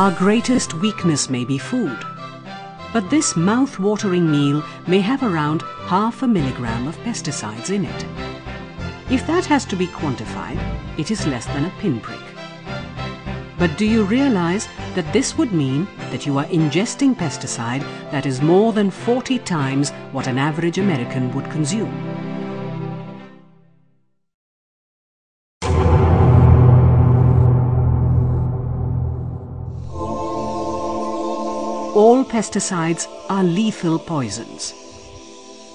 Our greatest weakness may be food, but this mouth-watering meal may have around 0.5 milligram of pesticides in it. If that has to be quantified, it is less than a pinprick. But do you realize that this would mean that you are ingesting pesticide that is more than 40 times what an average American would consume? All pesticides are lethal poisons.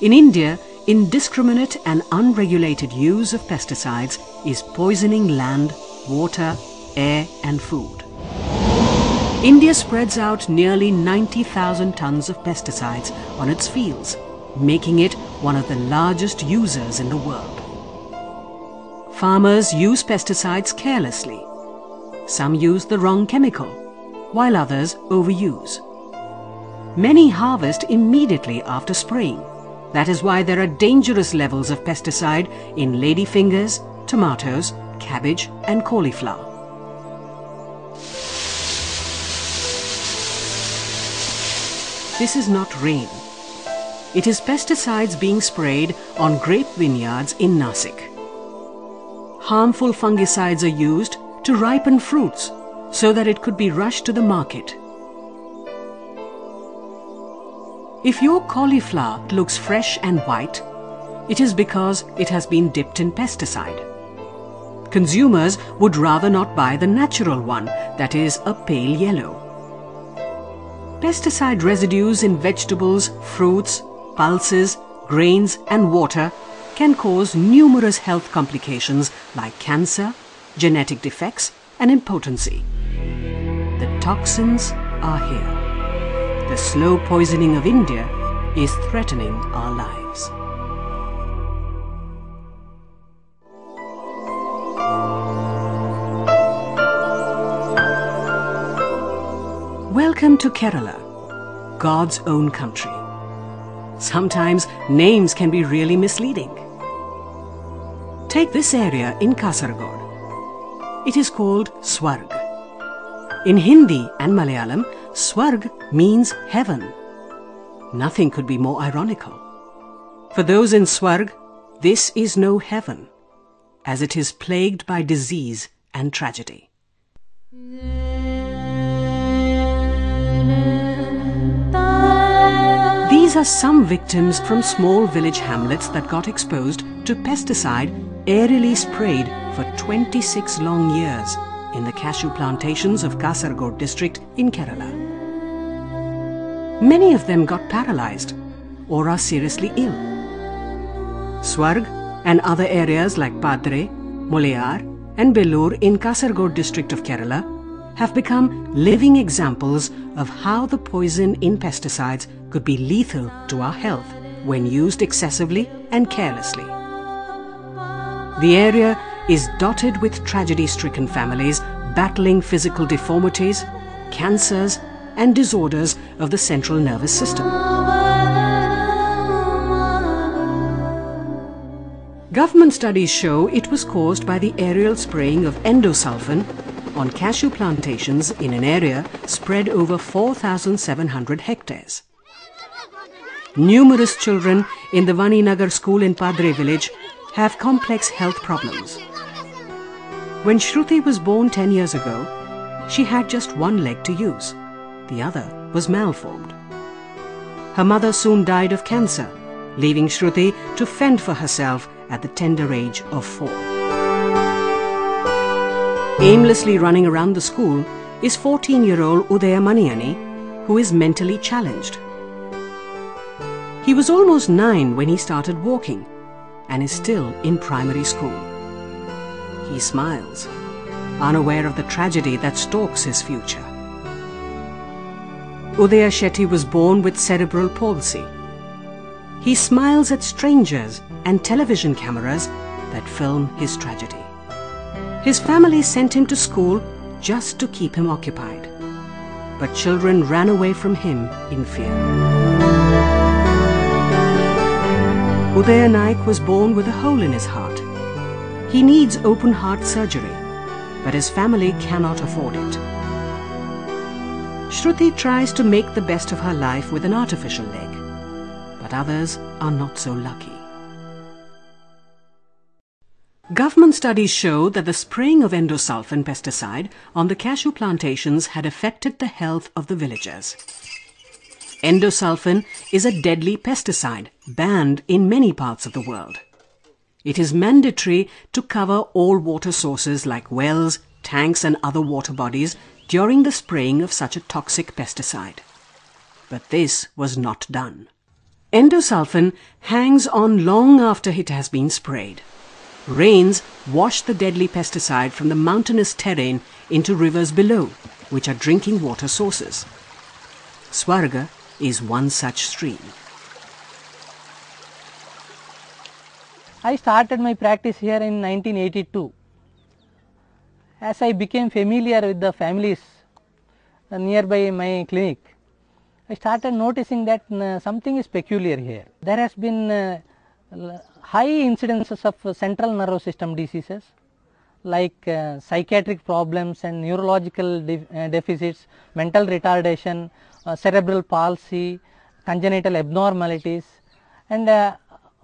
In India, indiscriminate and unregulated use of pesticides is poisoning land, water, air and food. India spreads out nearly 90,000 tons of pesticides on its fields, making it one of the largest users in the world. Farmers use pesticides carelessly. Some use the wrong chemical, while others overuse. Many harvest immediately after spraying. That is why there are dangerous levels of pesticide in ladyfingers, tomatoes, cabbage and cauliflower. This is not rain. It is pesticides being sprayed on grape vineyards in Nasik. Harmful fungicides are used to ripen fruits so that it could be rushed to the market. If your cauliflower looks fresh and white, it is because it has been dipped in pesticide. Consumers would rather not buy the natural one, that is a pale yellow. Pesticide residues in vegetables, fruits, pulses, grains and water can cause numerous health complications like cancer, genetic defects and impotency. The toxins are here. The slow poisoning of India is threatening our lives. Welcome to Kerala, God's own country. Sometimes names can be really misleading. Take this area in Kasaragod. It is called Swarg. In Hindi and Malayalam, Swarg means heaven. Nothing could be more ironical. For those in Swarg, this is no heaven, as it is plagued by disease and tragedy. These are some victims from small village hamlets that got exposed to pesticide aerially sprayed for 26 long years in the cashew plantations of Kasaragod district in Kerala. Many of them got paralyzed or are seriously ill. Swarg and other areas like Padre, Mulayar and Bellur in Kasaragod district of Kerala have become living examples of how the poison in pesticides could be lethal to our health when used excessively and carelessly. The area is dotted with tragedy-stricken families battling physical deformities, cancers and disorders of the central nervous system. Government studies show it was caused by the aerial spraying of Endosulfan on cashew plantations in an area spread over 4,700 hectares. Numerous children in the Vaninagar school in Padre village have complex health problems. When Shruti was born 10 years ago, she had just one leg to use. The other was malformed. Her mother soon died of cancer, leaving Shruti to fend for herself at the tender age of 4. Aimlessly running around the school is 14-year-old Udaya Maniyani, who is mentally challenged. He was almost 9 when he started walking and is still in primary school. He smiles, unaware of the tragedy that stalks his future. Udaya Shetty was born with cerebral palsy. He smiles at strangers and television cameras that film his tragedy. His family sent him to school just to keep him occupied. But children ran away from him in fear. Udaya Naik was born with a hole in his heart. He needs open heart surgery, but his family cannot afford it. Shruti tries to make the best of her life with an artificial leg, but others are not so lucky. Government studies show that the spraying of Endosulfan pesticide on the cashew plantations had affected the health of the villagers. Endosulfan is a deadly pesticide banned in many parts of the world. It is mandatory to cover all water sources like wells, tanks and other water bodies during the spraying of such a toxic pesticide. But this was not done. Endosulfan hangs on long after it has been sprayed. Rains wash the deadly pesticide from the mountainous terrain into rivers below, which are drinking water sources. Swarga is one such stream. I started my practice here in 1982. As I became familiar with the families nearby my clinic, I started noticing that something is peculiar here. There has been high incidences of central nervous system diseases like psychiatric problems and neurological deficits, mental retardation, cerebral palsy, congenital abnormalities, and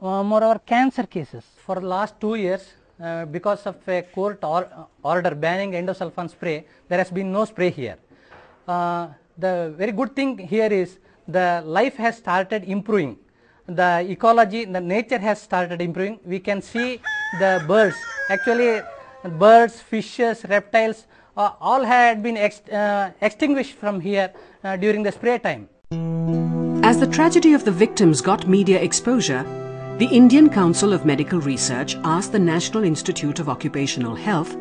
moreover cancer cases. For the last 2 years, because of a court order banning endosulfan spray, there has been no spray here. The very good thing here is the life has started improving. The ecology, the nature has started improving. We can see the birds, actually birds, fishes, reptiles, all had been extinguished from here during the spray time. As the tragedy of the victims got media exposure, the Indian Council of Medical Research asked the National Institute of Occupational Health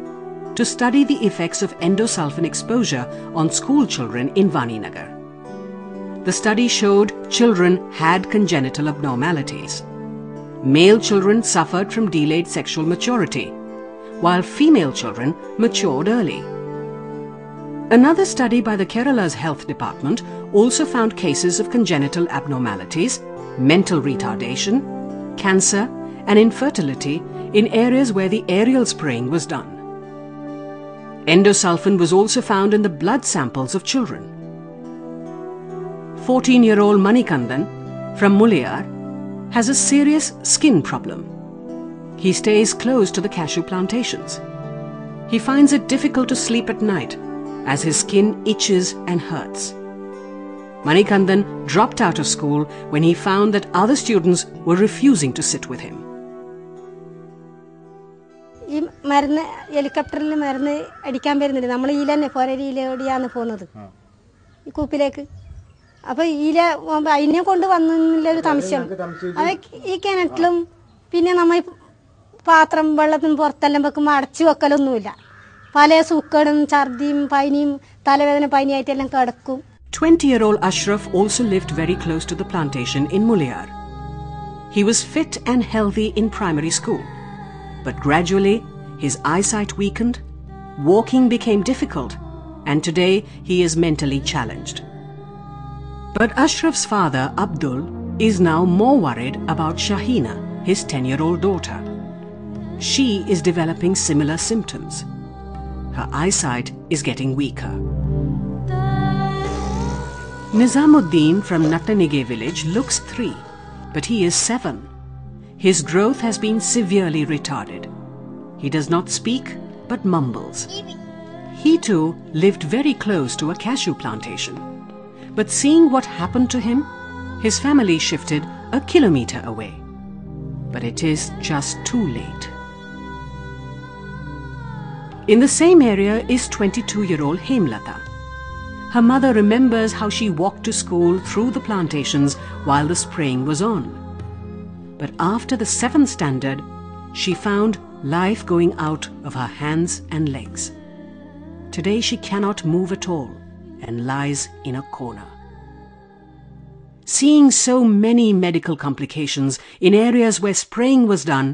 to study the effects of endosulfan exposure on school children in Vaninagar. The study showed children had congenital abnormalities. Male children suffered from delayed sexual maturity, while female children matured early. Another study by the Kerala's Health Department also found cases of congenital abnormalities, mental retardation, cancer and infertility in areas where the aerial spraying was done. Endosulfan was also found in the blood samples of children. 14-year-old Manikandan from Muliyar has a serious skin problem. He stays close to the cashew plantations. He finds it difficult to sleep at night as his skin itches and hurts. Manikandan dropped out of school when he found that other students were refusing to sit with him. Helicopter അടിക്കാൻ വരുന്നില്ല നമ്മൾ ഈലന്നെ പോരേരി ഈലയോടിയാണ് പോകുന്നത് ഈ കൂപ്പിലേക്ക് അപ്പോൾ ഈല അതിനെ കൊണ്ട് വന്നില്ല ഒരു സംശയം അത് ഈ കിണറ്റിലും പിന്നെ നമ്മൾ പാത്രം വെള്ളത്തിന് പുറത്തെല്ലാം വെക്കുമ്പോൾ അടച്ചു വെക്കലൊന്നുമില്ല പല സൂക്കേടും ഛർദിയും പനിയും തലവേദന പനിയായിട്ടെല്ലാം കിടക്കും. 20-year-old Ashraf also lived very close to the plantation in Muliyar. He was fit and healthy in primary school, but gradually his eyesight weakened, walking became difficult, and today he is mentally challenged. But Ashraf's father, Abdul, is now more worried about Shahina, his 10-year-old daughter. She is developing similar symptoms. Her eyesight is getting weaker. Nizamuddin from Nattanige village looks 3, but he is 7. His growth has been severely retarded. He does not speak, but mumbles. He too lived very close to a cashew plantation. But seeing what happened to him, his family shifted a kilometer away. But it is just too late. In the same area is 22-year-old Hemlata. Her mother remembers how she walked to school through the plantations while the spraying was on. But after the 7th standard, she found life going out of her hands and legs. Today she cannot move at all and lies in a corner. Seeing so many medical complications in areas where spraying was done,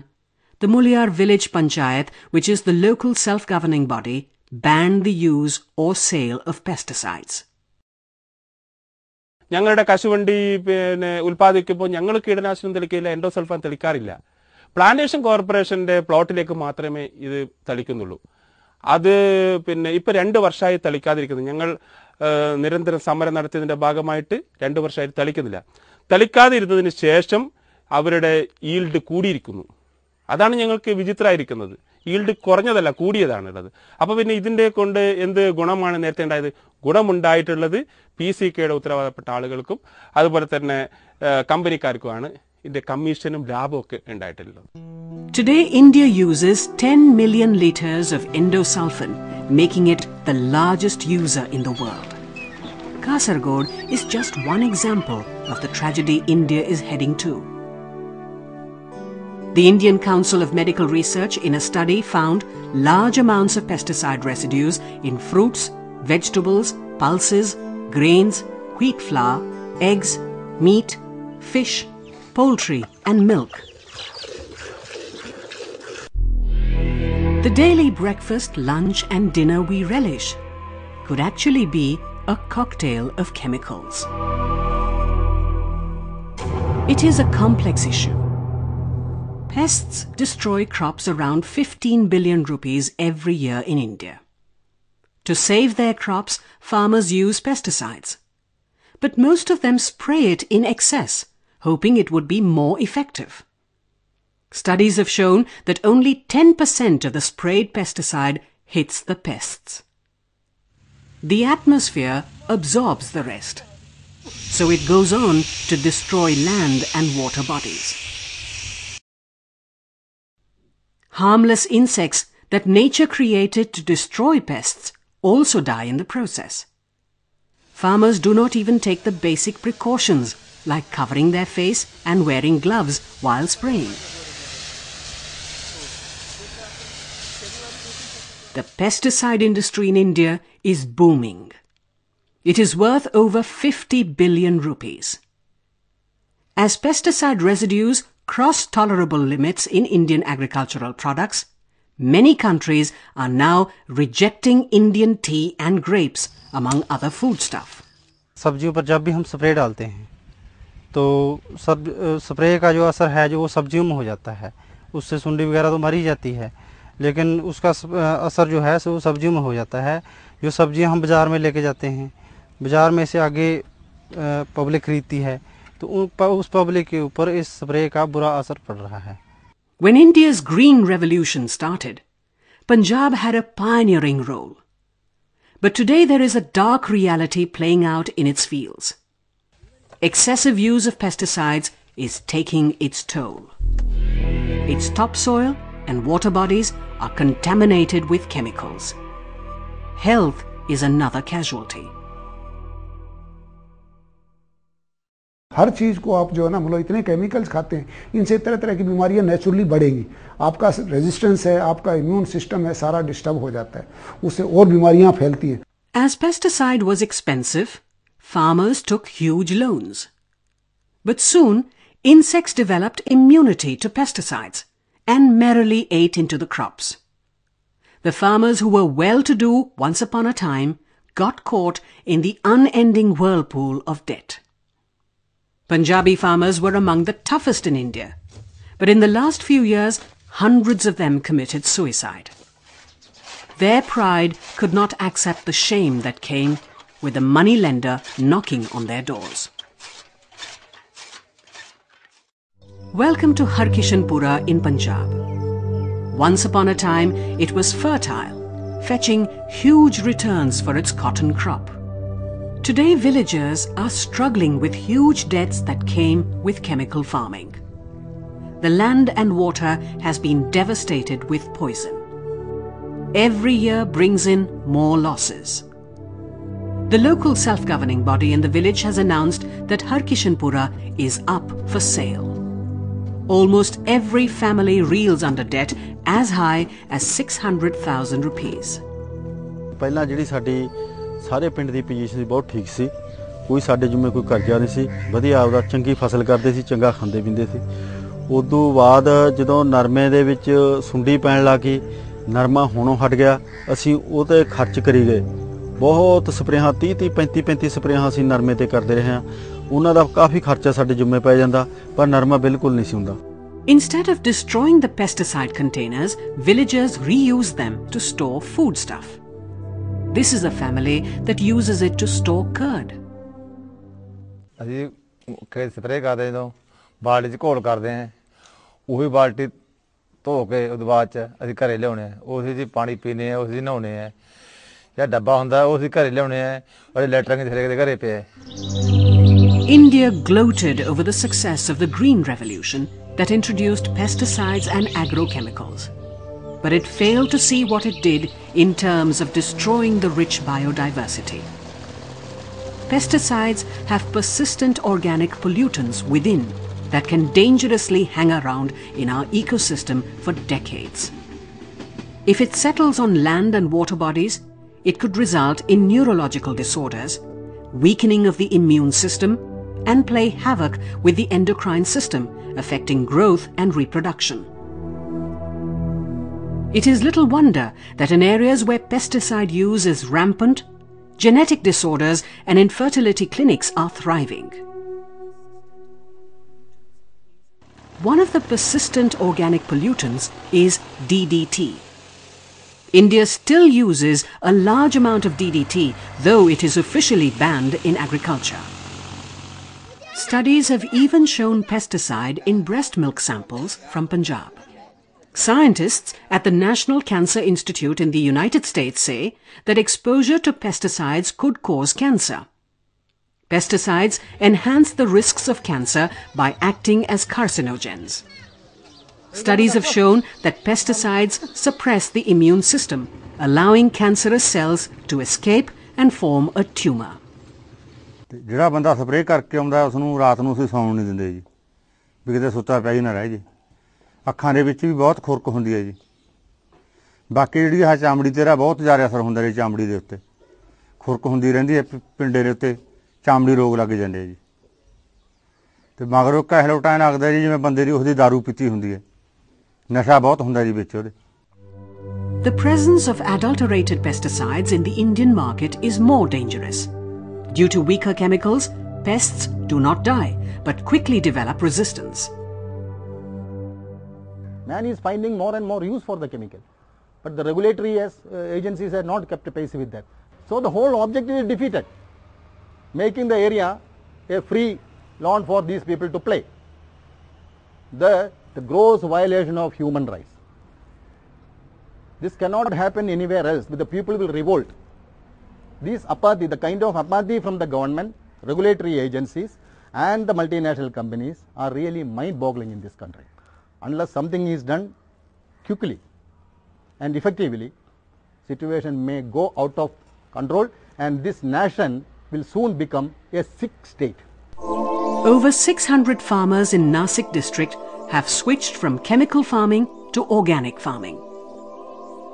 the Muliyar village panchayat, which is the local self-governing body, banned the use or sale of pesticides. ഞങ്ങളുടെ കശുവണ്ടി ഉൽപ്പാദിക്കുമ്പോൾ ഞങ്ങൾ കീടനാശിനി തെളിക്കില്ല, endosulfan തെളിക്കാറില്ല. Plantation കോർപ്പറേഷന്റെ പ്ലോട്ടിലേക്ക് മാത്രമേ ഇത് തളിക്കുന്നുള്ളൂ. അത് ഇപ്പൊ 2 വർഷമായി തളിക്കാതിരിക്കുന്നു. ഞങ്ങൾ നിരന്തരം സമരം നടത്തിയതിൻ്റെ ഭാഗമായിട്ട് 2 വർഷമായിട്ട് തളിക്കുന്നില്ല. തളിക്കാതെ ഇരുന്നതിന് ശേഷം അവരുടെ ഈൽഡ് കൂടിയിരിക്കുന്നു. അതാണ് ഞങ്ങൾക്ക് വിചിത്രമായിരിക്കുന്നത്. ഈൽഡ് കുറഞ്ഞതല്ല, കൂടിയതാണുള്ളത്. അപ്പോൾ പിന്നെ ഇതിൻ്റെ കൊണ്ട് എന്ത് ഗുണമാണ് നേരത്തെ ഉണ്ടായത്? ഗുണമുണ്ടായിട്ടുള്ളത് PCKയുടെ ഉത്തരവാദപ്പെട്ട ആളുകൾക്കും അതുപോലെ തന്നെ കമ്പനിക്കാർക്കുമാണ് ഇതിൻ്റെ കമ്മീഷനും ലാഭവും ഒക്കെ ഉണ്ടായിട്ടുള്ളത്. Today, India uses 10 million litres of Endosulfan, making it the largest user in the world. Kasaragod is just one example of the tragedy India is heading to. The Indian Council of Medical Research in a study found large amounts of pesticide residues in fruits, vegetables, pulses, grains, wheat flour, eggs, meat, fish, poultry and milk. The daily breakfast, lunch and dinner we relish could actually be a cocktail of chemicals. It is a complex issue. Pests destroy crops around 15 billion rupees every year in India. To save their crops, farmers use pesticides. But most of them spray it in excess, hoping it would be more effective. Studies have shown that only 10% of the sprayed pesticide hits the pests. The atmosphere absorbs the rest, so it goes on to destroy land and water bodies. Harmless insects that nature created to destroy pests also die in the process. Farmers do not even take the basic precautions like covering their face and wearing gloves while spraying. The pesticide industry in India is booming. It is worth over 50 billion rupees. As pesticide residues cross tolerable limits in Indian agricultural products, many countries are now rejecting Indian tea and grapes, among other foodstuff. सब्जियों पर जब भी हम spray डालते हैं तो spray का जो असर है जो वो सब्जियों में हो जाता है, उससे सुंडी वगैरह तो मर ही जाती है, लेकिन उसका असर जो है वो सब्जियों में हो जाता है. जो सब्जियां हम बाज़ार में लेके जाते हैं, बाज़ार में से आगे पब्लिक खरीदती है, तो उस पब्लिक के ऊपर इस स्प्रे का बुरा असर पड़ रहा है. When India's Green Revolution started, Punjab had a pioneering role. But today there is a dark reality playing out in its fields. Excessive use of pesticides is taking its toll. Its topsoil and water bodies are contaminated with chemicals. Health is another casualty. हर चीज़ को आप जो है ना मतलब इतने chemicals खाते हैं, इनसे तरह तरह की बीमारियां नेचुरली बढ़ेंगी. आपका रेजिस्टेंस है, आपका इम्यून सिस्टम है, सारा डिस्टर्ब हो जाता है, उससे और बीमारियां फैलती हैं. As pesticide was expensive, farmers took huge loans. But soon, insects developed immunity to pesticides and merrily ate into the crops. The farmers who were well-to-do once upon a time got caught in the unending whirlpool of debt. Punjabi farmers were among the toughest in India, but in the last few years, hundreds of them committed suicide. Their pride could not accept the shame that came with the moneylender knocking on their doors. Welcome to Harkishanpura in Punjab. Once upon a time, it was fertile, fetching huge returns for its cotton crop. Today, villagers are struggling with huge debts that came with chemical farming. The land and water has been devastated with poison. Every year brings in more losses. The local self-governing body in the village has announced that Harkishanpura is up for sale. Almost every family reels under debt as high as 600,000 rupees. ਪਹਿਲਾਂ ਜਿਹੜੀ ਸਾਡੀ ਸਾਰੇ ਪਿੰਡ ਦੀ position ਬਹੁਤ ਠੀਕ ਸੀ, ਕੋਈ ਸਾਡੇ ਜਿਵੇਂ ਕੋਈ ਕਰਜ਼ਾ ਨਹੀਂ ਸੀ, ਵਧੀਆ ਆਪਦਾ ਚੰਗੀ ਫਸਲ ਕਰਦੇ ਸੀ, ਚੰਗਾ ਖਾਂਦੇ ਪੀਂਦੇ ਸੀ. ਉਦੋਂ ਬਾਅਦ ਜਦੋਂ ਨਰਮੇ ਦੇ ਵਿੱਚ ਸੁੰਡੀ ਪੈਣ ਲੱਗੀ, ਨਰਮਾ ਹੋਣੋਂ ਹਟ ਗਿਆ, ਅਸੀਂ ਉਹ 'ਤੇ ਖਰਚ ਕਰੀ ਗਏ. ਬਹੁਤ ਸਪਰੇਹਾਂ 30-35 ਸਪਰੇਹਾਂ ਅਸੀਂ ਨਰਮੇ 'ਤੇ ਕਰਦੇ ਰਹੇ ਹਾਂ. ਉਹਨਾਂ ਦਾ ਕਾਫੀ ਖਰਚਾ ਸਾਡੇ ਜਿੰਮੇ ਪੈ ਜਾਂਦਾ, ਪਰ ਨਰਮਾ ਬਿਲਕੁਲ ਨਹੀਂ ਸੀ ਹੁੰਦਾ. Instead of destroying the pesticide containers, villagers reuse them to store foodstuff. This is a family that uses it to store curd. ਅਸੀਂ ਖੇਤ ਸਪਰੇਅ ਕਰਦੇ ਜਦੋਂ ਬਾਲਟੀ 'ਚ ਘੋਲ ਕਰਦੇ ਹਾਂ, ਉਹੀ ਬਾਲਟੀ ਧੋ ਕੇ ਉਹਦੇ ਬਾਅਦ 'ਚ ਅਸੀਂ ਘਰੇ ਲਿਆਉਣੇ ਆ, ਉਸੇ 'ਚ ਪਾਣੀ ਪੀਣੇ ਆ, ਉਸੇ 'ਚ ਨਹਾਉਣੇ ਆ। ਜਿਹੜਾ ਡੱਬਾ ਹੁੰਦਾ ਉਹ ਅਸੀਂ ਘਰੇ ਲਿਆਉਣੇ ਆ, ਔਰ ਲੈਟਰਿੰਗ ਹਰੇਕ ਦੇ ਘਰੇ ਪਿਆ। India gloated over the success of the Green Revolution that introduced pesticides and agrochemicals. But it failed to see what it did in terms of destroying the rich biodiversity. Pesticides have persistent organic pollutants within that can dangerously hang around in our ecosystem for decades. If it settles on land and water bodies, it could result in neurological disorders, weakening of the immune system, and play havoc with the endocrine system, affecting growth and reproduction. It is little wonder that in areas where pesticide use is rampant, genetic disorders and infertility clinics are thriving. One of the persistent organic pollutants is DDT. India still uses a large amount of DDT, though it is officially banned in agriculture. Studies have even shown pesticide in breast milk samples from Punjab. Scientists at the National Cancer Institute in the United States say that exposure to pesticides could cause cancer. Pesticides enhance the risks of cancer by acting as carcinogens. Studies have shown that pesticides suppress the immune system, allowing cancerous cells to escape and form a tumor. ਜਿਹੜਾ ਬੰਦਾ spray ਕਰਕੇ ਆਉਂਦਾ ਉਸ ਨੂੰ ਰਾਤ ਨੂੰ ਅਸੀਂ ਸੌਣ ਨਹੀਂ ਦਿੰਦੇ ਜੀ, ਵੀ ਕਿਤੇ ਸੁੱਤਾ ਪਿਆ ਹੀ ਨਾ ਰਹਿ ਜੇ। ਅੱਖਾਂ ਦੇ ਵਿੱਚ ਵੀ ਬਹੁਤ ਖੁਰਕ ਹੁੰਦੀ ਹੈ ਜੀ। ਬਾਕੀ ਜਿਹੜੀ ਆਹ ਚਮੜੀ ਤੇਰਾ ਬਹੁਤ ਜ਼ਿਆਦਾ ਅਸਰ ਹੁੰਦਾ ਜੀ, ਚਮੜੀ ਦੇ ਉੱਤੇ ਖੁਰਕ ਹੁੰਦੀ ਰਹਿੰਦੀ ਹੈ, ਪਿੰਡੇ ਦੇ ਉੱਤੇ ਚਮੜੀ ਰੋਗ ਲੱਗ ਜਾਂਦੇ ਜੀ। ਤੇ ਮਗਰੋਂ ਕਹਿਲੋਟਾ ਲੱਗਦਾ ਜੀ ਜਿਵੇਂ ਬੰਦੇ ਦੀ ਉਸਦੀ ਦਾਰੂ ਪੀਤੀ ਹੁੰਦੀ ਹੈ, ਨਸ਼ਾ ਬਹੁਤ ਹੁੰਦਾ ਜੀ ਵਿੱਚ ਉਹਦੇ। The presence of adulterated pesticides in the Indian market is more dangerous. Due to weaker chemicals, pests do not die, but quickly develop resistance. Man is finding more and more use for the chemical, but the regulatory agencies have not kept pace with that. So the whole objective is defeated, making the area a free lawn for these people to play. The gross violation of human rights. This cannot happen anywhere else, but the people will revolt. This apathy, the kind of apathy from the government, regulatory agencies and the multinational companies are really mind-boggling in this country. Unless something is done quickly and effectively, situation may go out of control and this nation will soon become a sick state. Over 600 farmers in Nasik district have switched from chemical farming to organic farming.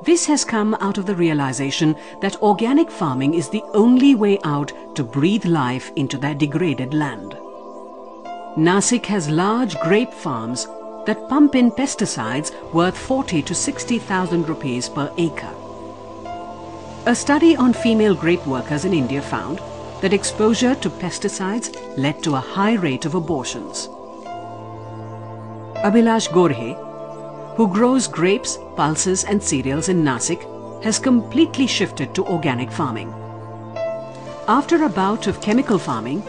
This has come out of the realization that organic farming is the only way out to breathe life into their degraded land. Nasik has large grape farms that pump in pesticides worth 40 to 60,000 rupees per acre. A study on female grape workers in India found that exposure to pesticides led to a high rate of abortions. Abhilash Gorhe, who grows grapes, pulses and cereals in Nasik, has completely shifted to organic farming. After a bout of chemical farming,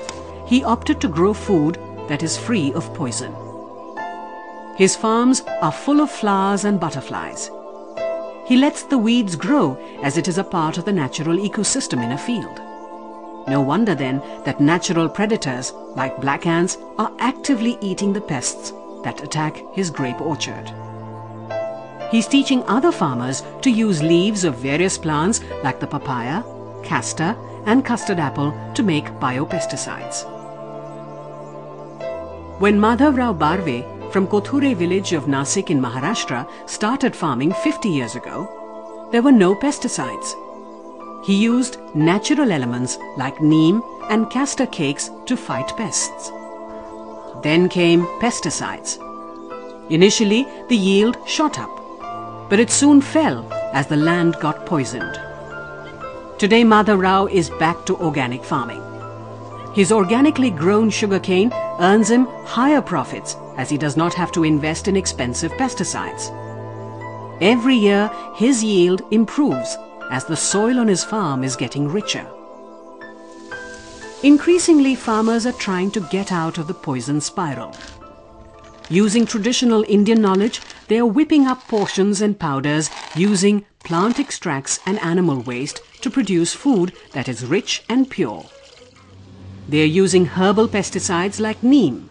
he opted to grow food that is free of poison. His farms are full of flowers and butterflies. He lets the weeds grow as it is a part of the natural ecosystem in a field. No wonder then that natural predators like black ants are actively eating the pests that attack his grape orchard. He's teaching other farmers to use leaves of various plants like the papaya, castor and custard apple to make biopesticides. When Madhav Rao Barve from Kothure village of Nasik in Maharashtra started farming 50 years ago, there were no pesticides. He used natural elements like neem and castor cakes to fight pests. Then came pesticides. Initially, the yield shot up, but it soon fell as the land got poisoned. Today, Madhav Rao is back to organic farming. His organically grown sugarcane earns him higher profits as he does not have to invest in expensive pesticides. Every year, his yield improves as the soil on his farm is getting richer. Increasingly, farmers are trying to get out of the poison spiral. Using traditional Indian knowledge, they are whipping up portions and powders using plant extracts and animal waste to produce food that is rich and pure. They are using herbal pesticides like neem.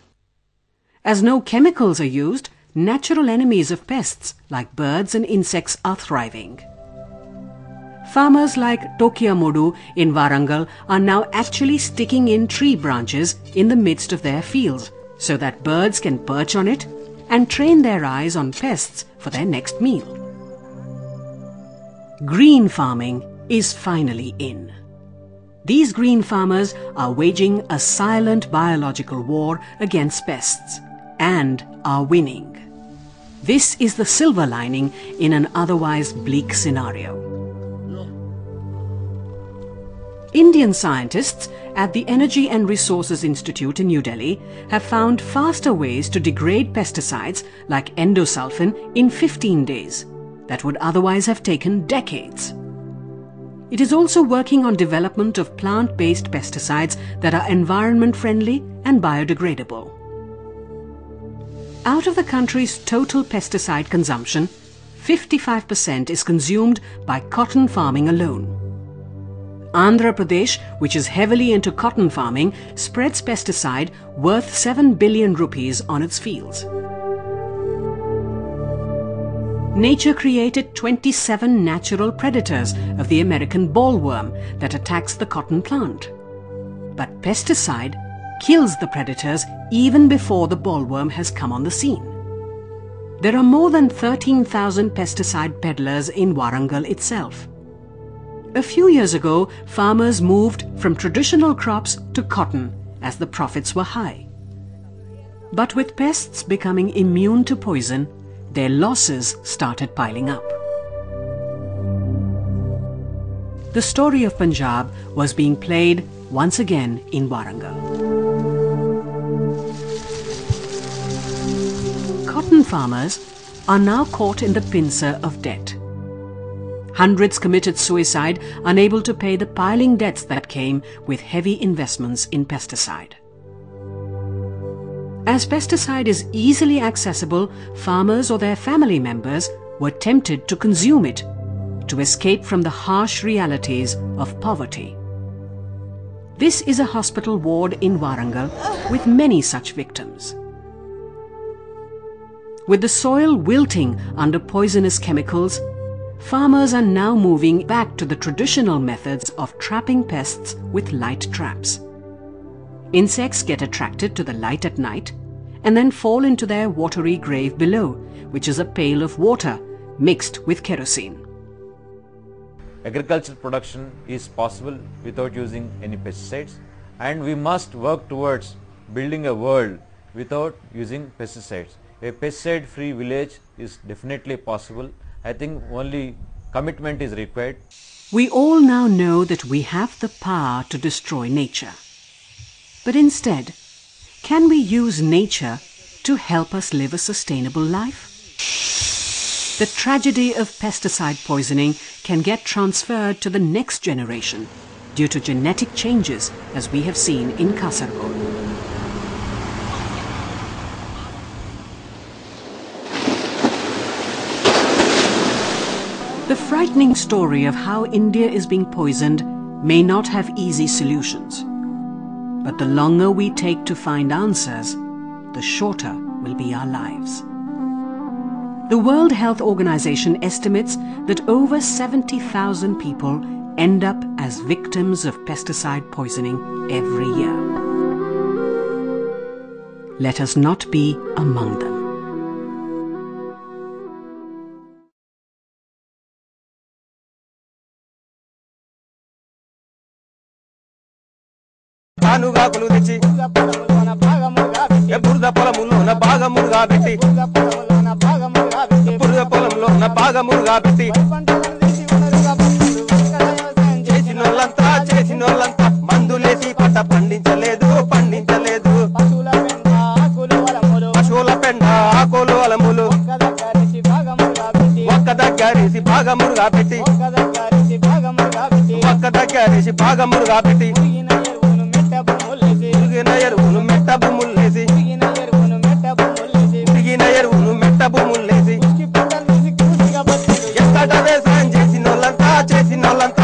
As no chemicals are used, natural enemies of pests like birds and insects are thriving. Farmers like Tokiamodu in Warangal are now actually sticking in tree branches in the midst of their fields so that birds can perch on it and train their eyes on pests for their next meal. Green farming is finally in. These green farmers are waging a silent biological war against pests and are winning. This is the silver lining in an otherwise bleak scenario. Indian scientists at the Energy and Resources Institute in New Delhi have found faster ways to degrade pesticides like Endosulfan in 15 days that would otherwise have taken decades. It is also working on development of plant-based pesticides that are environment-friendly and biodegradable. Out of the country's total pesticide consumption, 55% is consumed by cotton farming alone. Andhra Pradesh, which is heavily into cotton farming, spreads pesticide worth 7 billion rupees on its fields. Nature created 27 natural predators of the American bollworm that attacks the cotton plant. But pesticide kills the predators even before the bollworm has come on the scene. There are more than 13,000 pesticide peddlers in Warangal itself. A few years ago, farmers moved from traditional crops to cotton as the profits were high. But with pests becoming immune to poison, their losses started piling up. The story of Punjab was being played once again in Warangal. Cotton farmers are now caught in the pincer of debt. Hundreds committed suicide, unable to pay the piling debts that came with heavy investments in pesticide. As pesticide is easily accessible, farmers or their family members were tempted to consume it to escape from the harsh realities of poverty. This is a hospital ward in Warangal with many such victims. With the soil wilting under poisonous chemicals, farmers are now moving back to the traditional methods of trapping pests with light traps. Insects get attracted to the light at night and then fall into their watery grave below, which is a pail of water mixed with kerosene. Agricultural production is possible without using any pesticides, and we must work towards building a world without using pesticides. A pesticide-free village is definitely possible. I think only commitment is required. We all now know that we have the power to destroy nature. But instead, can we use nature to help us live a sustainable life? The tragedy of pesticide poisoning can get transferred to the next generation due to genetic changes, as we have seen in Kasaragod. The frightening story of how India is being poisoned may not have easy solutions. But the longer we take to find answers, the shorter will be our lives. The World Health Organization estimates that over 70,000 people end up as victims of pesticide poisoning every year. Let us not be among them. పానుగాకులు తెచ్చి బురద పొలంలోన భాగములుగా పెట్టి బురద పొలంలోన భాగములుగా పెట్టి చేసినోళ్ళంతా మందులేసి పంట పండించలేదు పశువుల పెండ ఆకులు అలములు ఒక్క దగ్గరేసి భాగములుగా పెట్టి పక్క దగ్గరేసి బాగా మురుగా పెట్టి ఉరిగిన ఎరువును మెట్ట భూములేసి ఉరిగిన ఎరువును మెట్ట భూములేసి ఎక్కడ వ్యవసాయం చేసిన వాళ్ళంతా